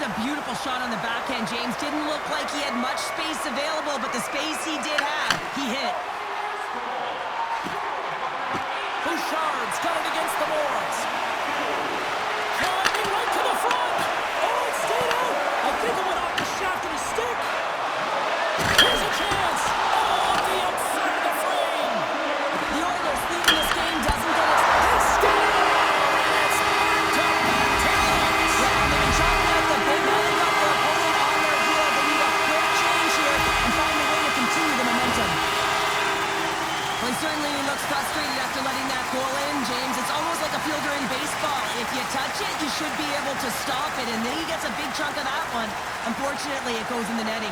a beautiful shot on the backhand, James. Didn't look like he had much space available, but the space he did have, he hit. Bouchard's got it against the boards. Driving right to the front. Oh, it stayed out. I think it went off the shaft of his stick. Here's a chance. Oh, the outside of the frame. The Oilers leading this game doesn't get its... They score! It's back to back tails. Yeah, they've been chopping out the big. Now they've got their opponent on their heel. They need a quick change here and find a way to continue the momentum. Well, he certainly looks frustrated after letting that goal in, James. It's almost like a fielder in baseball. If you touch it, you should be able to stop it, and then he gets a big chunk of that one. Unfortunately, it goes in the netting.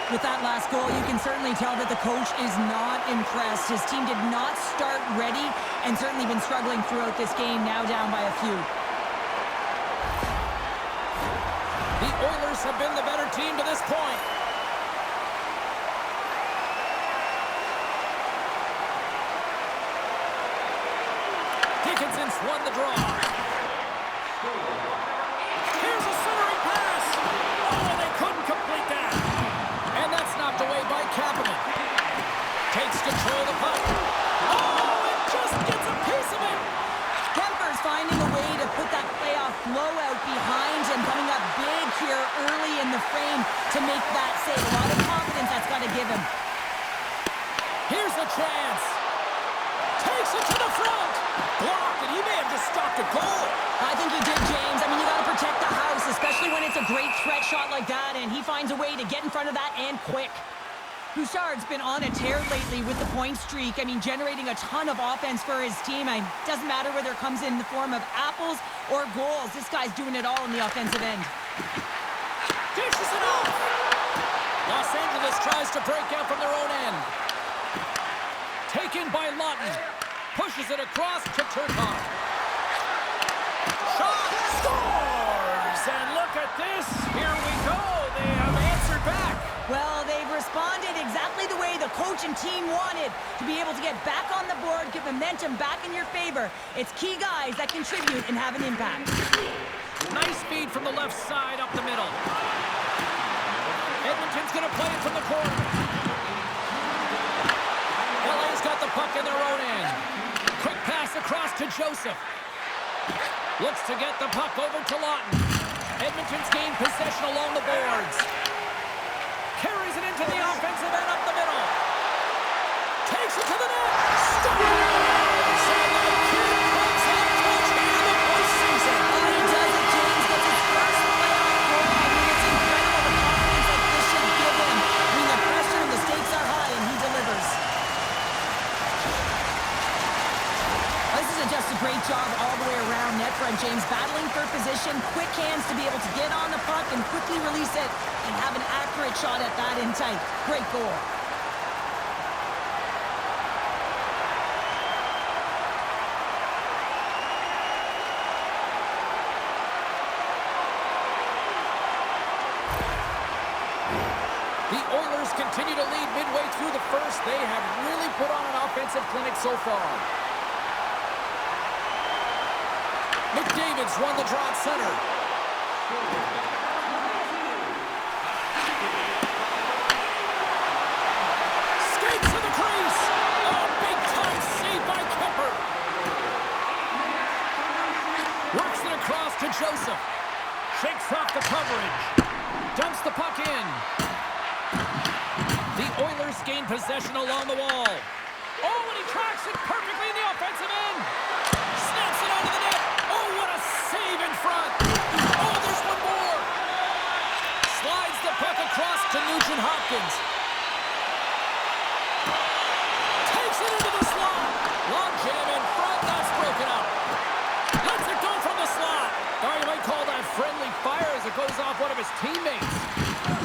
With that last goal, you can certainly tell that the coach is not impressed. His team did not start ready and certainly been struggling throughout this game, now down by a few. The Oilers have been the better team to this point. Dickinson's won the draw. Here's a centering pass. Oh, they couldn't complete that. And that's knocked away by Kapanen. Takes control of the puck. Oh, it just gets a piece of it. Kemper's finding a way to put that playoff blowout behind him, coming up big here early in the frame to make that save. A lot of confidence that's got to give him. Here's a chance. Takes it to the front. Blocked, and he may have just stopped a goal. I think he did, James. I mean, you got to protect the house, especially when it's a great threat shot like that, and he finds a way to get in front of that and quick. Bouchard's been on a tear lately with the point streak. I mean, generating a ton of offense for his team. It doesn't matter whether it comes in the form of apples or goals. This guy's doing it all on the offensive end. Dishes it off. Los Angeles tries to break out from their own end. Taken by Lawton. Pushes it across to Turcotte. Shot. Scores! And look at this. Here we go. They have answered back. Well, they've responded exactly the way the coach and team wanted, to be able to get back on the board, get momentum back in your favor. It's key guys that contribute and have an impact. Nice feed from the left side up the middle. Edmonton's going to play it from the corner. LA's got the puck in their own end. Quick pass across to Joseph. Looks to get the puck over to Lawton. Edmonton's gained possession along the boards. Carries it into the offensive end up the middle. Takes it to the net. Scores! And the kid comes up clutch in the postseason. Oh, he does it, James. Gets his first playoff goal. I mean, it's incredible the confidence that this should give him. I mean, the pressure and the stakes are high, and he delivers. This is just a great job all the way around net front, James. Battling for position, quick hands to be able to get on the puck and quickly release it and have an accurate shot at that in tight. Great goal. The Oilers continue to lead midway through the first. They have really put on an offensive clinic so far. McDavid's won the draw at center. Skates to the crease. Oh, big-time save by Kemper. Works it across to Joseph. Shakes off the coverage. Dumps the puck in. The Oilers gain possession along the wall. Oh, and he tracks it perfectly in the offensive end. Snaps it onto the net. Oh, what a save in front. Oh, there's one more. Slides the puck across to Nugent Hopkins. Takes it into the slot. Long jam in front. That's broken up. Lets it go from the slot. Or you might call that friendly fire as it goes off one of his teammates.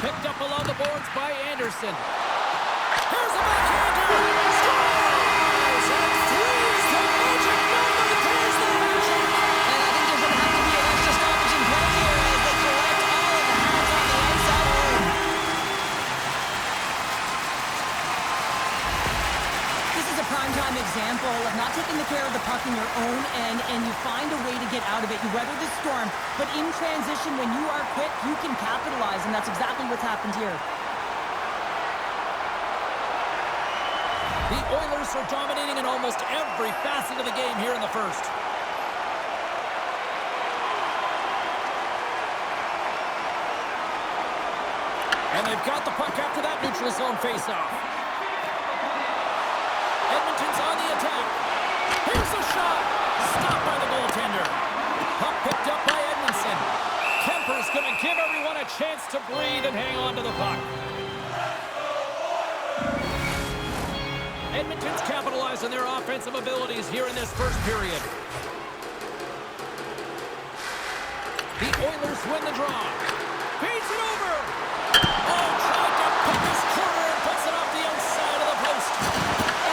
Picked up along the boards by Anderson. Here's a backhander. Scores! And threes the magic number that carries the magic. And I think there's going to have to be an extra stoppage in play here as they collect all of the hands on the ice at home. example of not taking the care of the puck in your own end, and you find a way to get out of it. You weather the storm, but in transition, when you are quick, you can capitalize, and that's exactly what's happened here. The Oilers are dominating in almost every facet of the game here in the first. And they've got the puck after that neutral zone faceoff. Edmonton's on the attack. Here's a shot. Stopped by the goaltender. Puck picked up by Edmondson. Kemper's going to give everyone a chance to breathe and hang on to the puck. Edmonton's capitalized on their offensive abilities here in this first period. The Oilers win the draw. Feeds it over. Oh, tried to pick his corner and puts it off the outside of the post.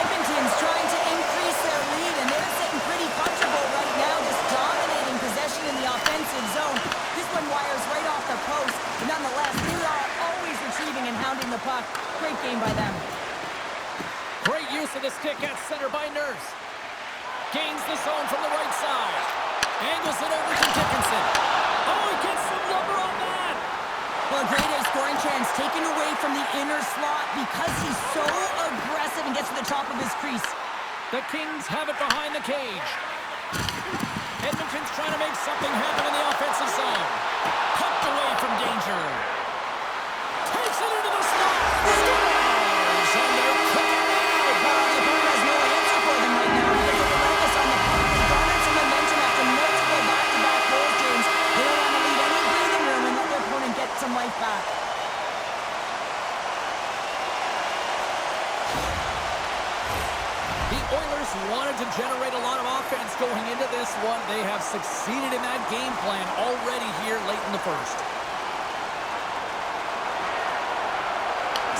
Edmonton's trying to increase their lead, and they're sitting pretty comfortable right now, just dominating possession in the offensive zone. This one wires right off the post, but nonetheless, they are always retrieving and hounding the puck. Great game by them. Great use of the stick at center by Nurse. Gains the zone from the right side. Angles it over to Dickinson. Oh, he gets some lumber on that. Well, great scoring chance taken away from the inner slot because he's so aggressive and gets to the top of his crease. The Kings have it behind the cage. Edmonton's trying to make something happen in the offensive zone. Pumped away from danger. Takes it into the slot. Scores! And they're cooking now. The opponent has no answer for them right now because they're relentless on the puck. They garnered some momentum after multiple back-to-back goals, James. They don't want to leave any breathing room and let their opponent get some life back. The Oilers wanted to generate a lot of offense going into this one. They have succeeded in that game plan already here late in the first.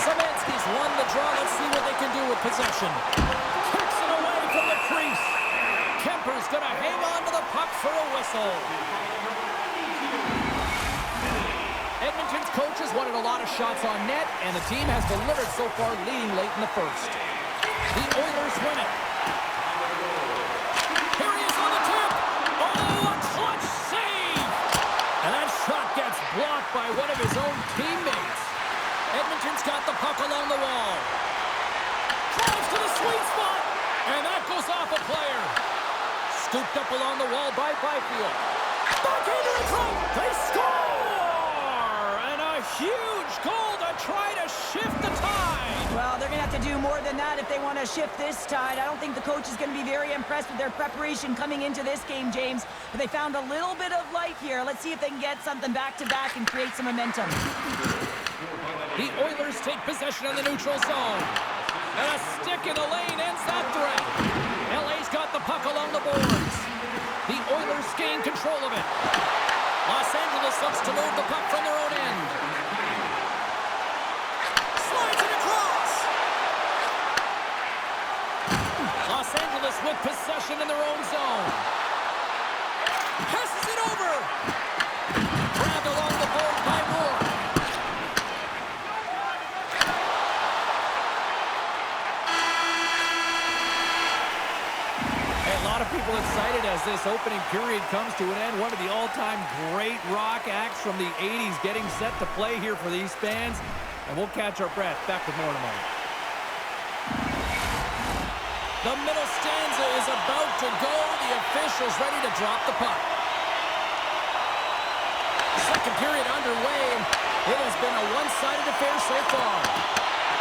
Savansky's won the draw. Let's see what they can do with possession. Kicks it away from the crease. Kemper's going to hang on to the puck for a whistle. Edmonton's coaches wanted a lot of shots on net, and the team has delivered so far, leading late in the first. The Oilers win it. Here he is on the tip. Oh, a clutch save! And that shot gets blocked by one of his own teammates. Edmonton's got the puck along the wall. Drives to the sweet spot. And that goes off a player. Scooped up along the wall by Byfield. Backhander in front. They score! And a huge goal to try to shift the tide. Well, they're going to have to do more than that if they want to shift this tide. I don't think the coach is going to be very impressed with their preparation coming into this game, James. But they found a little bit of life here. Let's see if they can get something back-to-back and create some momentum. The Oilers take possession in the neutral zone. And a stick in the lane ends that threat. LA's got the puck along the boards. The Oilers gain control of it. Los Angeles looks to move the puck from their own end. Slides it across. Los Angeles with possession in their own zone. Passes it over. Grabbed along the board by Moore. People excited as this opening period comes to an end. One of the all-time great rock acts from the 80s getting set to play here for these fans. And we'll catch our breath. Back with more in a moment. The middle stanza is about to go. The officials ready to drop the puck. Second period underway. It has been a one-sided affair so far.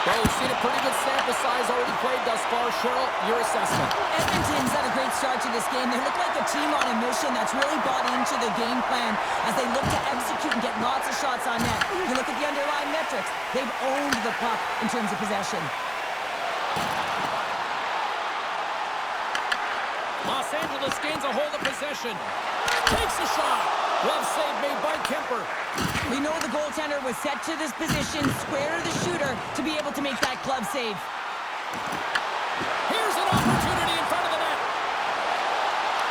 Well, we've seen a pretty good sample size already played thus far. Cheryl, your assessment. Edmonton's had a great start to this game. They look like a team on a mission that's really bought into the game plan as they look to execute and get lots of shots on net. You look at the underlying metrics. They've owned the puck in terms of possession. Los Angeles gains a hold of possession. Takes a shot. Glove save made by Kemper. We know the goaltender was set to this position, square to the shooter, to be able to make that glove save. Here's an opportunity in front of the net.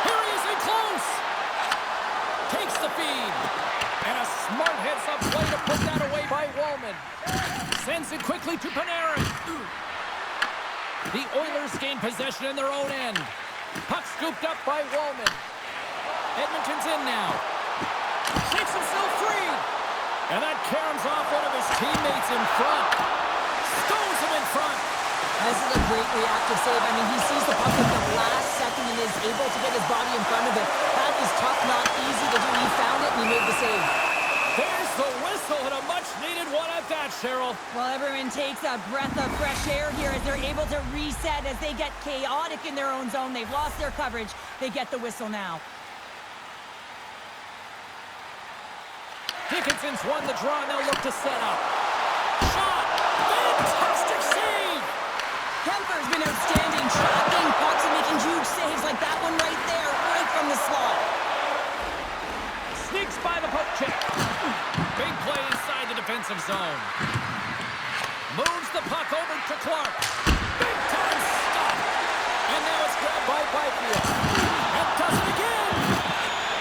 Here he is in close. Takes the feed. And a smart heads-up play to put that away by Wallman. Sends it quickly to Panarin. The Oilers gain possession in their own end. Puck scooped up by Wallman. Edmonton's in now. Shakes himself free. And that caroms off one of his teammates in front. Stones him in front. This is a great reactive save. I mean, he sees the puck at the last second and is able to get his body in front of it. That is tough, not easy to do. He found it and he made the save. There's the whistle and a much-needed one at that, Cheryl. Well, everyone takes a breath of fresh air here as they're able to reset as they get chaotic in their own zone. They've lost their coverage. They get the whistle now. Dickinson's won the draw, and they'll look to set up. Shot! Fantastic save! Kemper's been outstanding, tracking pucks and making huge saves like that one right there, right from the slot. Sneaks by the poke check. Big play inside the defensive zone. Moves the puck over to Clark. Big time stop. And now it's grabbed by Byfield. And does it again.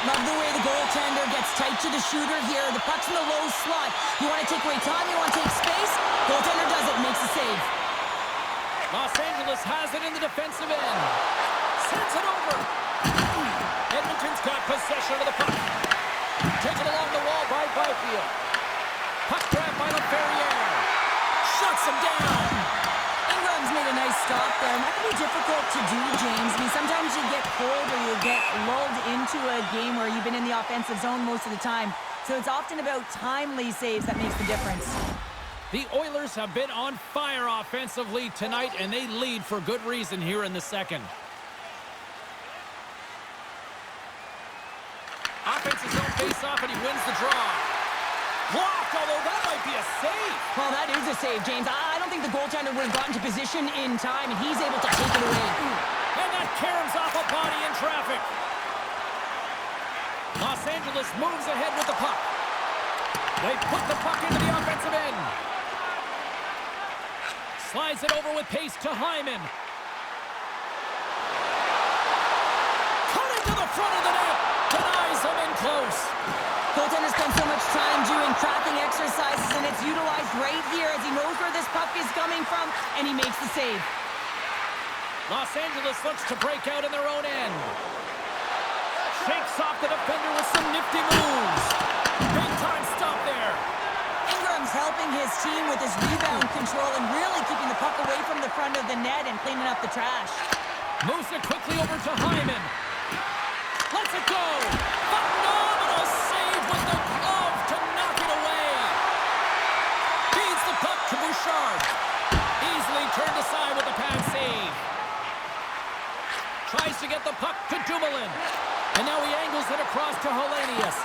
Love the way the goaltender gets tight to the shooter here. The puck's in the low slot. You want to take away time, you want to take space. Goaltender does it, makes the save. Los Angeles has it in the defensive end. Sends it over. Edmonton's got possession of the puck. Taken along the wall by Byfield. Puck grab by LaFerriere. Shuts him down. Ingram's made a nice stop there, and that can be difficult to do, James. I mean, sometimes you get cold or you get lulled into a game where you've been in the offensive zone most of the time. So it's often about timely saves that makes the difference. The Oilers have been on fire offensively tonight, and they lead for good reason here in the second. Offensive zone face-off, and he wins the draw. Blocked, although that might be a save. Well, that is a save, James. I don't think the goaltender would have gotten to position in time, and he's able to take it away. And that caroms off a body in traffic. Los Angeles moves ahead with the puck. They put the puck into the offensive end. Slides it over with pace to Hyman. Cutting to the front of the net. Denies him in close. Goaltender spends so much time doing tracking exercises, and it's utilized right here as he knows where this puck is coming from, and he makes the save. Los Angeles looks to break out in their own end. Shakes off the defender with some nifty moves. Big time stop there. Ingram's helping his team with his rebound control and really keeping the puck away from the front of the net and cleaning up the trash. Moves it quickly over to Hyman. Lets it go. Phenomenal save with the glove to knock it away. Feeds the puck to Bouchard. Easily turned aside with a pad save. Tries to get the puck to Dumoulin. And now he angles it across to Hellenius.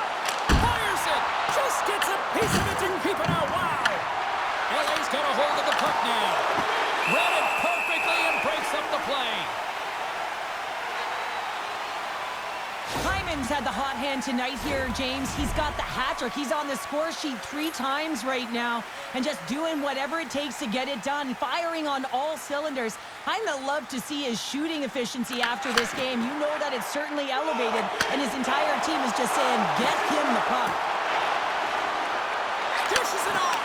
Fires it. Just gets a piece of it to keep it out. Wow. LA's got a hold of the puck now. Read it perfectly and breaks up the play. Hyman's had the hot hand tonight here, James. He's got the hat trick. He's on the score sheet 3 times right now and just doing whatever it takes to get it done, firing on all cylinders. I'm going to love to see his shooting efficiency after this game. You know that it's certainly elevated, and his entire team is just saying, get him the puck. Dishes it off.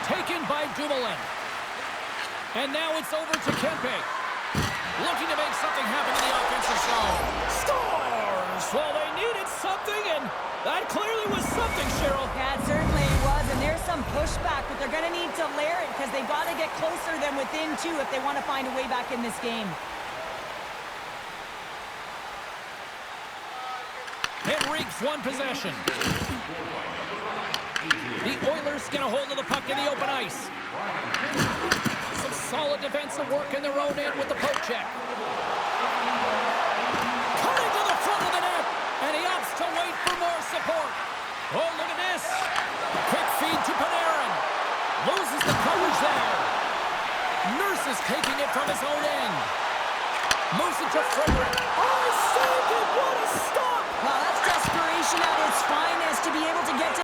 Taken by Dumoulin. And now it's over to Kempe. Looking to make something happen in the offensive zone. Scores! Well, they needed something, and that clearly was something, Cheryl. Yeah, it certainly was, and there's some pushback, but they're going to need to layer it because they've got to get closer than within 2 if they want to find a way back in this game. Henrique's won possession. The Oilers get a hold of the puck in the open ice. Some solid defensive work in their own end with the poke check. Cutting to the front of the net, and he opts to wait for more support. Oh, look at this. Quick feed to Panarin. Loses the coverage there. Nurse is taking it from his own end. Moves it to Frederick. Oh, he saved it. What a stop. Well, that's desperation at its finest to be able to get to